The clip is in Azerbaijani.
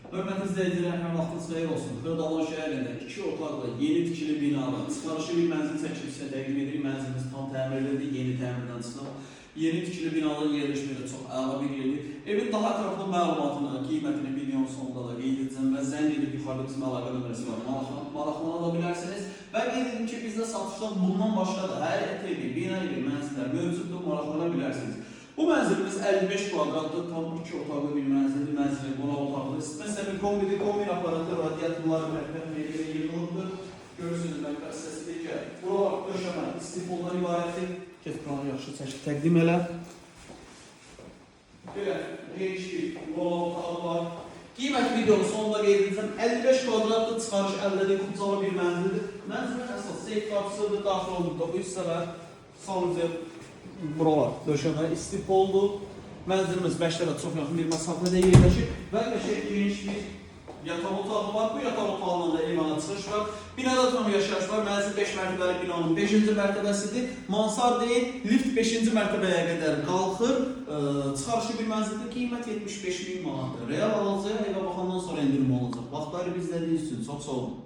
Hörmətli izləyicilər, hər vaxtınız xeyir olsun. Xırdalan şəhərində 2 otaqlı, yeni tikili binalı, çıxarışı bir mənzil çəkilib sizə təqdim edirik. Mənzilimiz tam təmirlidir, yeni təmirdən çıxıb. Yeni tikili binaların yerləşməyi çox əla bir yerdir. Evin daha ətraflı məlumatını, qiymətini videonun sonunda da qeyd edəcəm və zəng edib yuxarıda bizim əlaqə nömrəsi var. Maraqlana bilərsiniz. Və qeyd edim ki, bizdə satışda bundan başqa da hər evi, bina evi, mənzillər mövcuddur, maraqlana bilərsiniz. Bu mənzilimiz 55 kvadratlı, tam 2 otaqlı bir mənzildir. Mənzilin qonaq otaqlı. Məsələn, kombin aparatı, radiatorlar, mərkəb meyvəyə yığılıbdır. Görürsünüz, mərkəb səsi ki, buralar döşəmə, istifoldan ibarətdir. Kes planı yaxşı çəkib təqdim elə. Belə, geniş bir qonaq otağı var. Qiymət videonun sonunda qeyd edəcəm. 55 kvadratlı çıxarış əldə edilmiş Kucalı bir mənzildir. Mənzilin əsas seyf qapısıdır, daxil olduqda bu hissələr, salıncı, buralar döşəmə istifoldur. Mənzilimiz Məştəbə çox yaxın bir məsafədə yerləşir və geniş bir yataq otağı var. Bu yataq otağından da limana çıxış var. Binada tam yaşayış var. Mənzil 5 mərtəbəli binanın 5-ci mərtəbəsidir. Mansard deyil, lift 5-ci mərtəbəyə qədər qalxır. Çıxarışı bir mənzildə qiymət 75.000 manatdır. Real alıcıya evə baxandan sonra endirim olacaq. Vaxtları bizlədiyiniz üçün çox sağ olun.